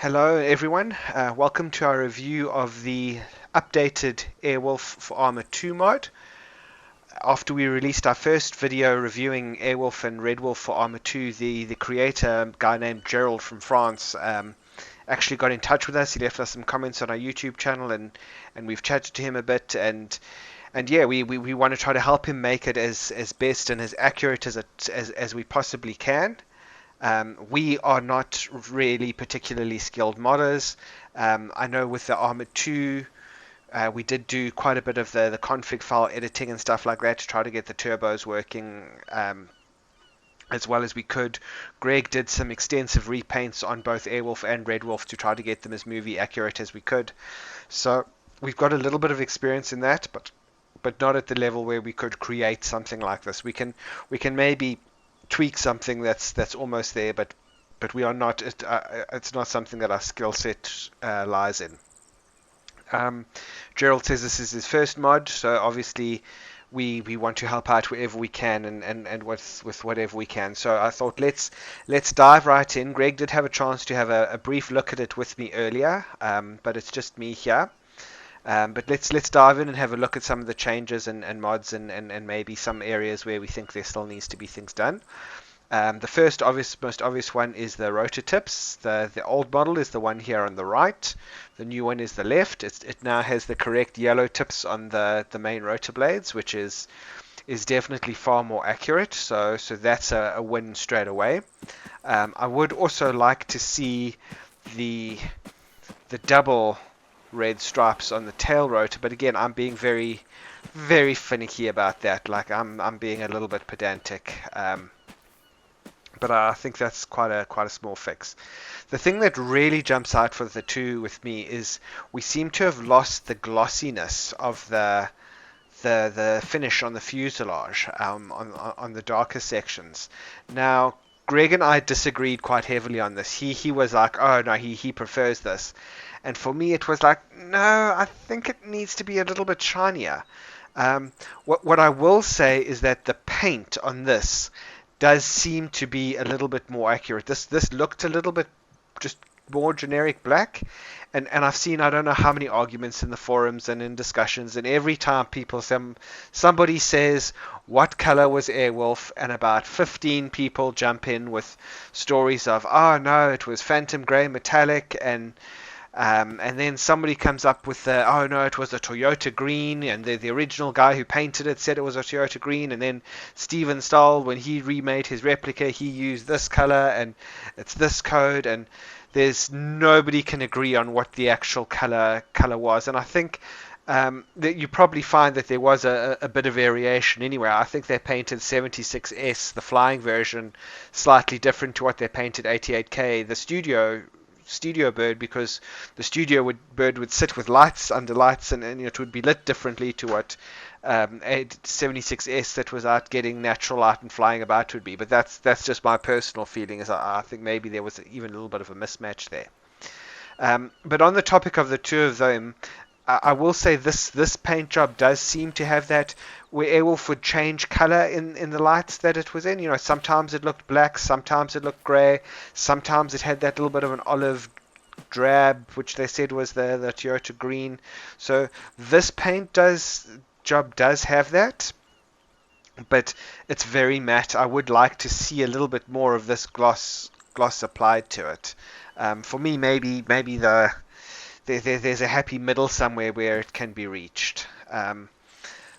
Hello everyone, welcome to our review of the updated Airwolf for Arma 2 mod. After we released our first video reviewing Airwolf and Redwolf for Arma 2, the creator, a guy named Gerald from France, actually got in touch with us. He left us some comments on our YouTube channel, and we've chatted to him a bit, and yeah, we want to try to help him make it as best and as accurate as we possibly can. We are not really particularly skilled modders. I know with the Arma 2, we did do quite a bit of the config file editing and stuff like that to try to get the turbos working as well as we could. Greg did some extensive repaints on both Airwolf and Redwolf to try to get them as movie accurate as we could. So we've got a little bit of experience in that, but not at the level where we could create something like this. We can maybe tweak something that's almost there, but we are not. It's not something that our skill set lies in. Gerald says this is his first mod, so obviously we want to help out wherever we can and with whatever we can. So I thought let's dive right in. Greg did have a chance to have a brief look at it with me earlier, but it's just me here. But let's dive in and have a look at some of the changes and mods and maybe some areas where we think there still needs to be things done. The first most obvious one is the rotor tips. The old model is the one here on the right. The new one is the left. It now has the correct yellow tips on the main rotor blades, which is definitely far more accurate. So that's a win straight away. I would also like to see the double red stripes on the tail rotor, but again, I'm being very, very finicky about that. Like I'm being a little bit pedantic. But I think that's quite a small fix. The thing that really jumps out for the two with me is we seem to have lost the glossiness of the finish on the fuselage on the darker sections. Now, Greg and I disagreed quite heavily on this. He was like, oh no, he prefers this, and for me it was like, no, I think it needs to be a little bit shinier. What I will say is that the paint on this does seem to be a little bit more accurate. This looked a little bit just more generic black, and I've seen I don't know how many arguments in the forums and in discussions, and every time somebody says what color was Airwolf, and about 15 people jump in with stories of, oh no, it was phantom gray metallic, and then somebody comes up with oh no, it was a Toyota green, and the original guy who painted it said it was a Toyota green, and then Steven Stahl, when he remade his replica, he used this color, and it's this code, and there's nobody can agree on what the actual color was, and I think that you probably find that there was a bit of variation anyway. I think they painted 76S, the flying version, slightly different to what they painted 88K, the studio bird, because the bird would sit with lights under lights, and it would be lit differently to what 76S that was out getting natural light and flying about would be. But that's just my personal feeling, is I think maybe there was even a little bit of a mismatch there. But on the topic of the two of them, I will say this paint job does seem to have that where Airwolf would change color in the lights that it was in. You know, sometimes it looked black, sometimes it looked gray, sometimes it had that little bit of an olive drab, which they said was the Toyota green. So this job does have that, but it's very matte. I would like to see a little bit more of this gloss applied to it. For me, maybe there's a happy middle somewhere where it can be reached.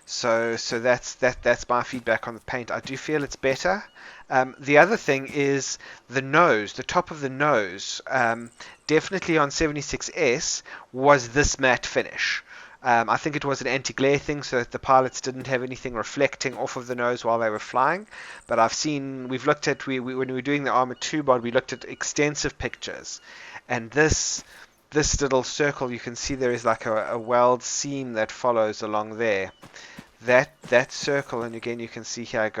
So that's my feedback on the paint. I do feel it's better. The other thing is the top of the nose. Definitely on 76S was this matte finish. I think it was an anti-glare thing, so that the pilots didn't have anything reflecting off of the nose while they were flying. But we've looked at, when we were doing the Arma 2 mod, we looked at extensive pictures, and this little circle, you can see there is like a weld seam that follows along there. That circle, and again you can see here it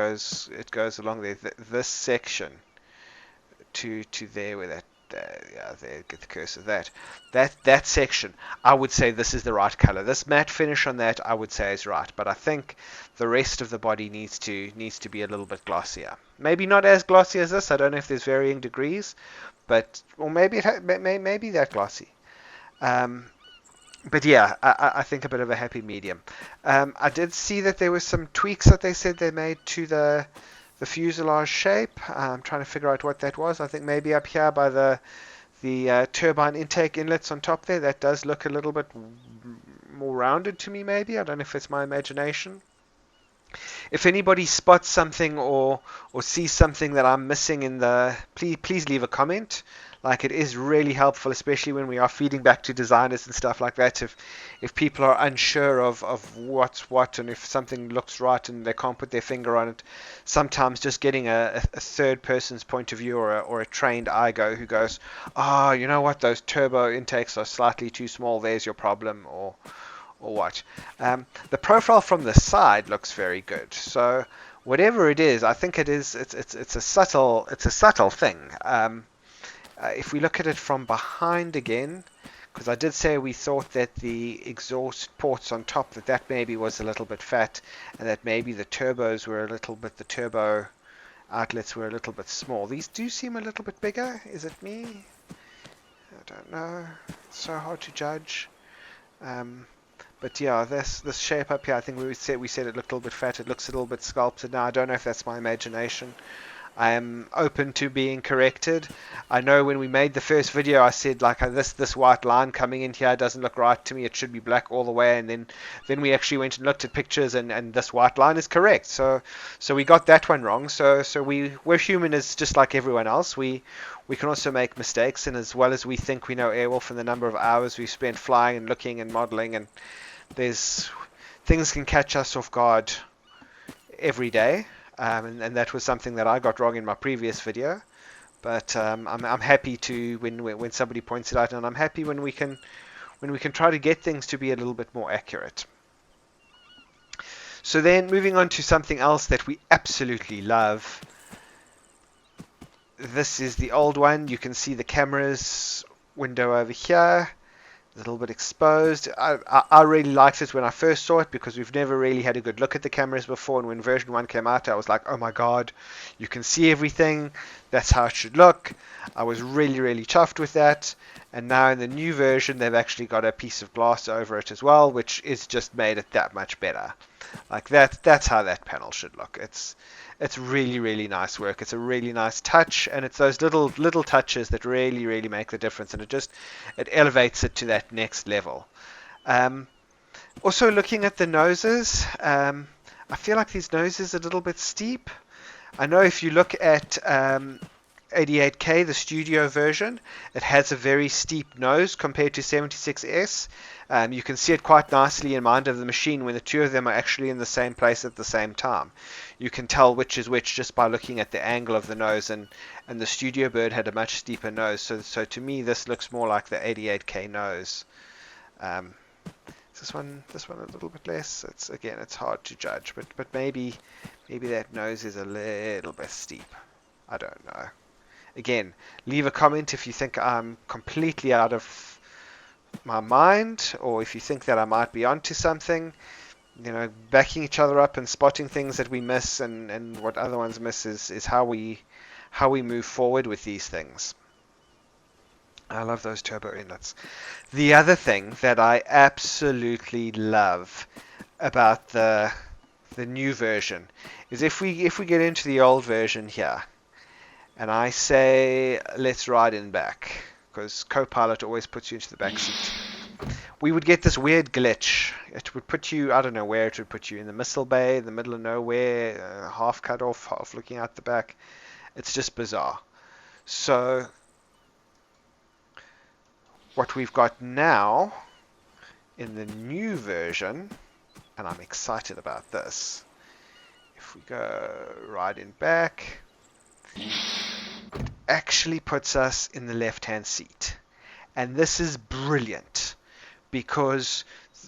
goes along there. This section to there where Yeah, there, get the curse of that. That section, I would say this is the right color. This matte finish on that, I would say is right. But I think the rest of the body needs to be a little bit glossier. Maybe not as glossy as this. I don't know if there's varying degrees, but or maybe maybe that glossy. Um, but yeah, I think a bit of a happy medium. I did see that there were some tweaks that they said they made to the fuselage shape. I'm trying to figure out what that was. I think maybe up here by the turbine intake inlets on top there, that does look a little bit more rounded to me. Maybe I don't know if it's my imagination. If anybody spots something or sees something that I'm missing in the, please leave a comment. Like, it is really helpful, especially when we are feeding back to designers and stuff like that. If people are unsure of what's what, and if something looks right and they can't put their finger on it, sometimes just getting a third person's point of view, or a trained eye who goes, oh, you know what, those turbo intakes are slightly too small, there's your problem, or what. The profile from the side looks very good. So whatever it is, I think it's a subtle thing. If we look at it from behind again, because I did say we thought that the exhaust ports on top, that maybe was a little bit fat, and that maybe the turbos were a little bit, the turbo outlets were a little bit small. These do seem a little bit bigger. Is it me? I don't know. It's so hard to judge. But yeah, this shape up here, I think we said it looked a little bit fat. It looks a little bit sculpted now. I don't know if that's my imagination. I am open to being corrected. I know when we made the first video, I said like this white line coming in here doesn't look right to me. It should be black all the way. And then we actually went and looked at pictures, and this white line is correct. So we got that one wrong. So we're human as just like everyone else. We can also make mistakes, and as well as we think we know Airwolf and the number of hours we've spent flying and looking and modeling, and there's things can catch us off guard every day. And that was something that I got wrong in my previous video, but I'm happy to when somebody points it out, and I'm happy when we can try to get things to be a little bit more accurate. So then moving on to something else that we absolutely love. This is the old one. You can see the camera's window over here, a little bit exposed. I really liked it when I first saw it, because we've never really had a good look at the cameras before, and when version 1 came out, I was like, oh my god, you can see everything, that's how it should look. I was really chuffed with that. And now in the new version, they've actually got a piece of glass over it as well, which is just made it that much better. Like that's how that panel should look. It's really nice work. It's a really nice touch, and it's those little touches that really make the difference, and it elevates it to that next level. Also looking at the noses, I feel like these noses are a little bit steep. I know if you look at 88K, the studio version, it has a very steep nose compared to 76S. You can see it quite nicely in Mind of the Machine when the two of them are actually in the same place at the same time. You can tell which is which just by looking at the angle of the nose, and the Studio Bird had a much steeper nose. So to me, this looks more like the 88K nose. This one a little bit less. It's hard to judge, but maybe that nose is a little bit steep. I don't know. Again, leave a comment if you think I'm completely out of my mind, or if you think that I might be onto something. Backing each other up and spotting things that we miss, and what other ones miss is how we move forward with these things. I love those turbo inlets. The other thing that I absolutely love about the new version is if we get into the old version here, and I say let's ride in back, because Copilot always puts you into the back seat, we would get this weird glitch. It would put you, I don't know where it would put you, in the missile bay, in the middle of nowhere, half cut off, half looking out the back. It's just bizarre. So what we've got now in the new version, and I'm excited about this, if we go right in back, it actually puts us in the left-hand seat. And this is brilliant, because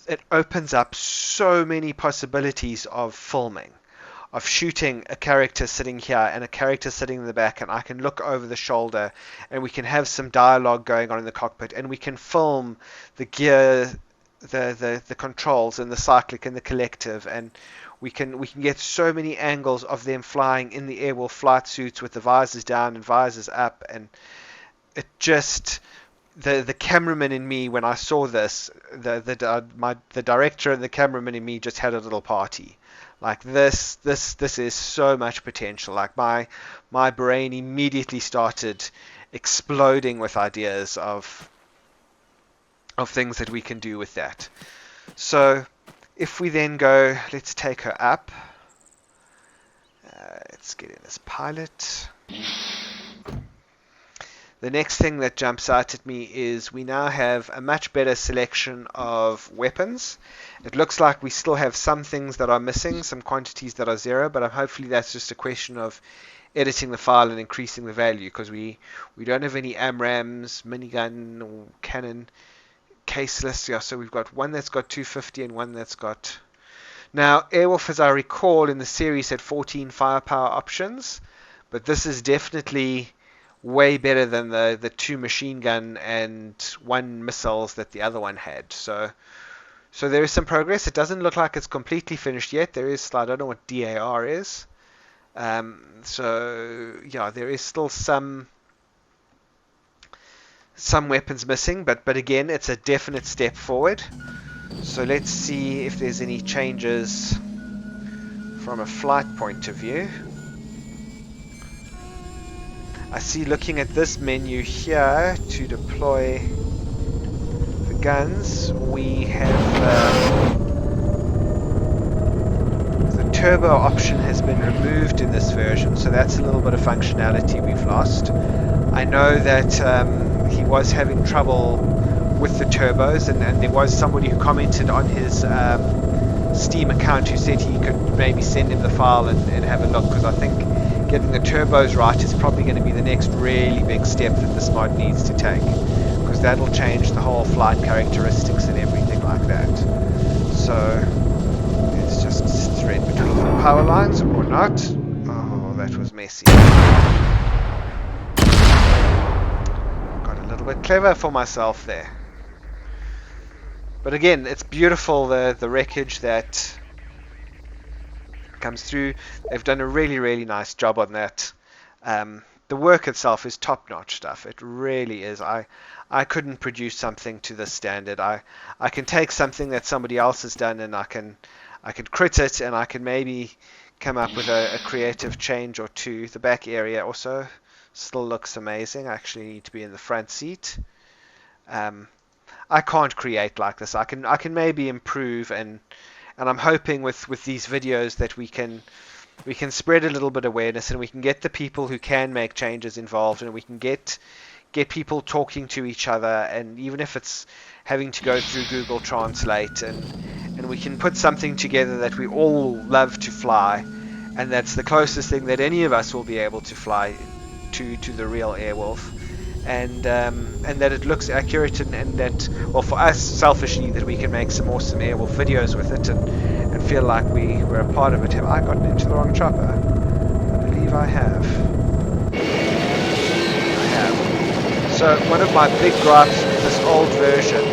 it opens up so many possibilities of filming, shooting a character sitting here and a character sitting in the back, and I can look over the shoulder and we can have some dialogue going on in the cockpit, and we can film the gear, the controls and the cyclic and the collective, and we can get so many angles of them flying in the Airwolf flight suits with the visors down and visors up, and it just the cameraman in me, when I saw this, the director and the cameraman in me just had a little party. Like this is so much potential. Like my brain immediately started exploding with ideas of things that we can do with that. So if we then go, let's take her up. Let's get in as pilot. The next thing that jumps out at me is we now have a much better selection of weapons. It looks like we still have some things that are missing, some quantities that are zero, but hopefully that's just a question of editing the file and increasing the value, because we don't have any AMRAMs, minigun, or cannon caseless. Yeah, so we've got one that's got 250 and one that's got... Now, Airwolf, as I recall, in the series had 14 firepower options, but this is definitely way better than the 2 machine gun and 1 missiles that the other one had. So there is some progress. It doesn't look like it's completely finished yet. There is, I don't know what DAR is. So yeah, there is still some weapons missing, but again, it's a definite step forward. So let's see if there's any changes from a flight point of view. I see, looking at this menu here, to deploy the guns, we have the turbo option has been removed in this version, so that's a little bit of functionality we've lost. I know that he was having trouble with the turbos, and there was somebody who commented on his Steam account who said he could maybe send him the file and have a look, because I think getting the turbos right is probably going to be the next really big step that this mod needs to take, because that'll change the whole flight characteristics and everything like that. So let's just thread between the power lines or not. Oh, that was messy. Got a little bit clever for myself there. But again, it's beautiful, the wreckage that comes through. They've done a really, really nice job on that. The work itself is top-notch stuff. It really is. I couldn't produce something to this standard. I can take something that somebody else has done, and I could crit it, and I can maybe come up with a creative change or two. The back area also still looks amazing. I actually need to be in the front seat. I can't create like this. I can maybe improve, and I'm hoping with these videos that we can spread a little bit of awareness, and we can get the people who can make changes involved, and we can get people talking to each other, and even if it's having to go through Google Translate, and we can put something together that we all love to fly, and that's the closest thing that any of us will be able to fly to the real Airwolf. And that it looks accurate, and that, well, for us selfishly, that we can make some awesome Airwolf videos with it, and feel like we're a part of it. Have I gotten into the wrong chopper? I believe I have. I have. So one of my big gripes with this old version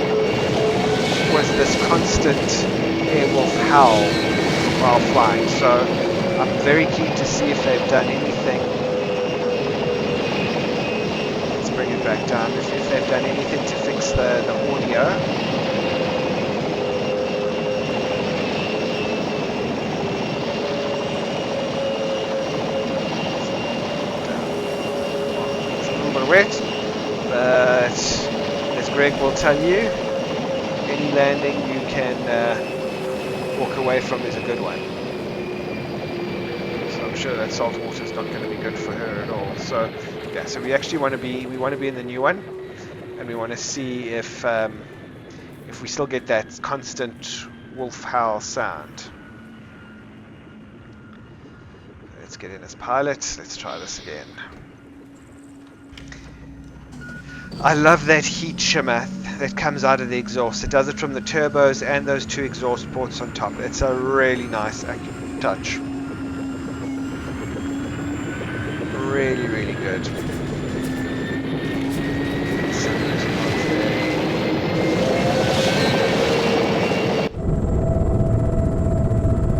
was this constant Airwolf howl while flying. So I'm very keen to see if they've done anything. Bring it back down, if they've done anything to fix the audio. It's a little bit wet, but as Greg will tell you, any landing you can walk away from is a good one. So I'm sure that salt water is not going to be good for her at all. So yeah, so we actually want to be in the new one, and we want to see if we still get that constant wolf howl sound. Let's get in as pilot. Let's try this again. I love that heat shimmer that comes out of the exhaust. It does it from the turbos and those 2 exhaust ports on top. It's a really nice, accurate touch. really, really good.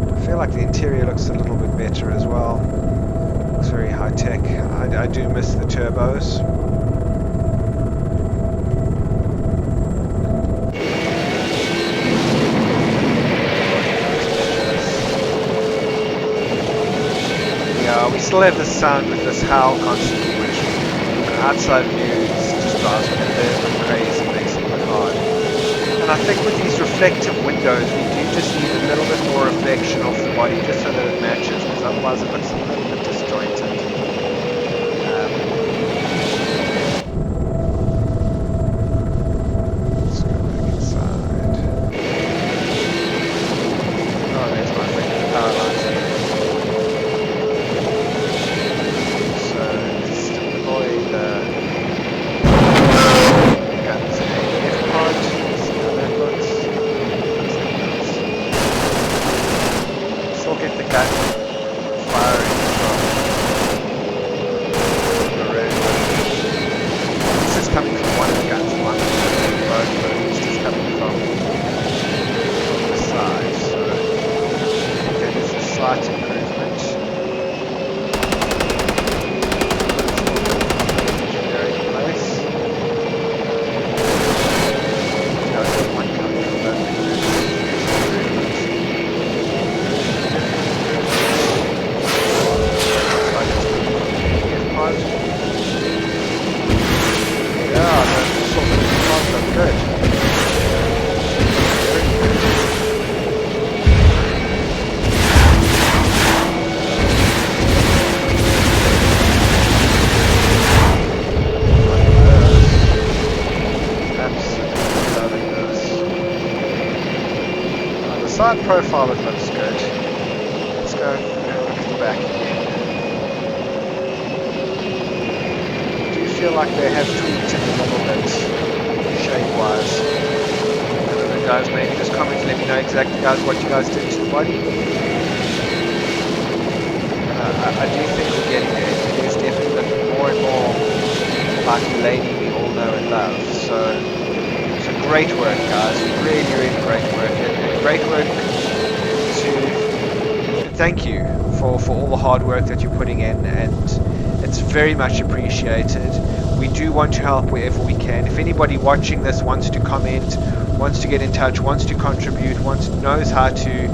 I feel like the interior looks a little bit better as well. Looks very high tech. I do miss the turbos. We still have this sound with this howl constantly, which outside view just drives me a little bit crazy, makes it look hard. And I think with these reflective windows, we do just need a little bit more reflection off the body, just so that it matches, because otherwise it looks a little bit disjointed. Let's go back inside. Oh, there's my friend, the power lines. Side profile, it looks good. Let's go look at the back again. I do feel like they have tweaked it a little bit, shape-wise. I don't know, guys, maybe just comment and let me know exactly, guys, what you guys did to the body. I do think we're getting there. It is definitely looking more and more like the lady we all know and love. So great work, guys. Really, really great work. And great work to thank you for all the hard work that you're putting in, and it's very much appreciated. We do want to help wherever we can. If anybody watching this wants to comment, wants to get in touch, wants to contribute, knows how to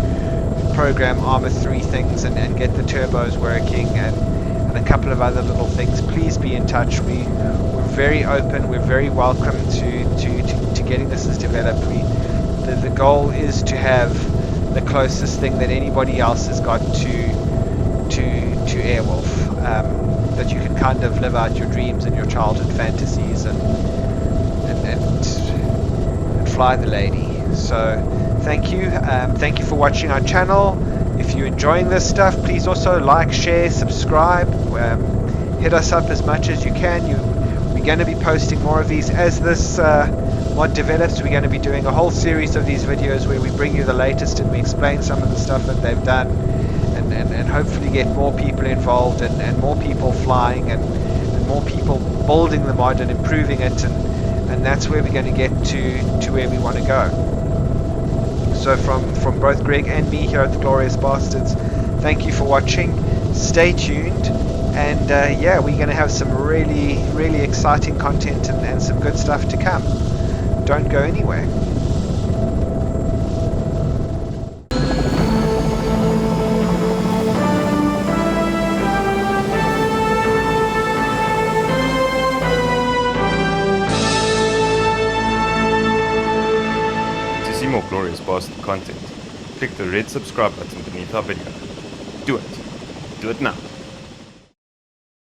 program Arma 3 things and get the turbos working and a couple of other little things, please be in touch. We're very open. We're very welcome to getting this developed. The goal is to have the closest thing that anybody else has got to Airwolf, that you can kind of live out your dreams and your childhood fantasies and fly the lady. So thank you for watching our channel. If you're enjoying this stuff, please also like, share, subscribe, hit us up as much as you can. We're going to be posting more of these as this mod develops. We're going to be doing a whole series of these videos where we bring you the latest and we explain some of the stuff that they've done, and hopefully get more people involved and more people flying and more people building the mod and improving it, and that's where we're going to get to where we want to go. So from both Greg and me here at the Glorious Bastards, thank you for watching. Stay tuned. And yeah, we're going to have some really, really exciting content and some good stuff to come. Don't go anywhere. To see more Glorious Bastard content, click the red subscribe button beneath our video. Do it. Do it now.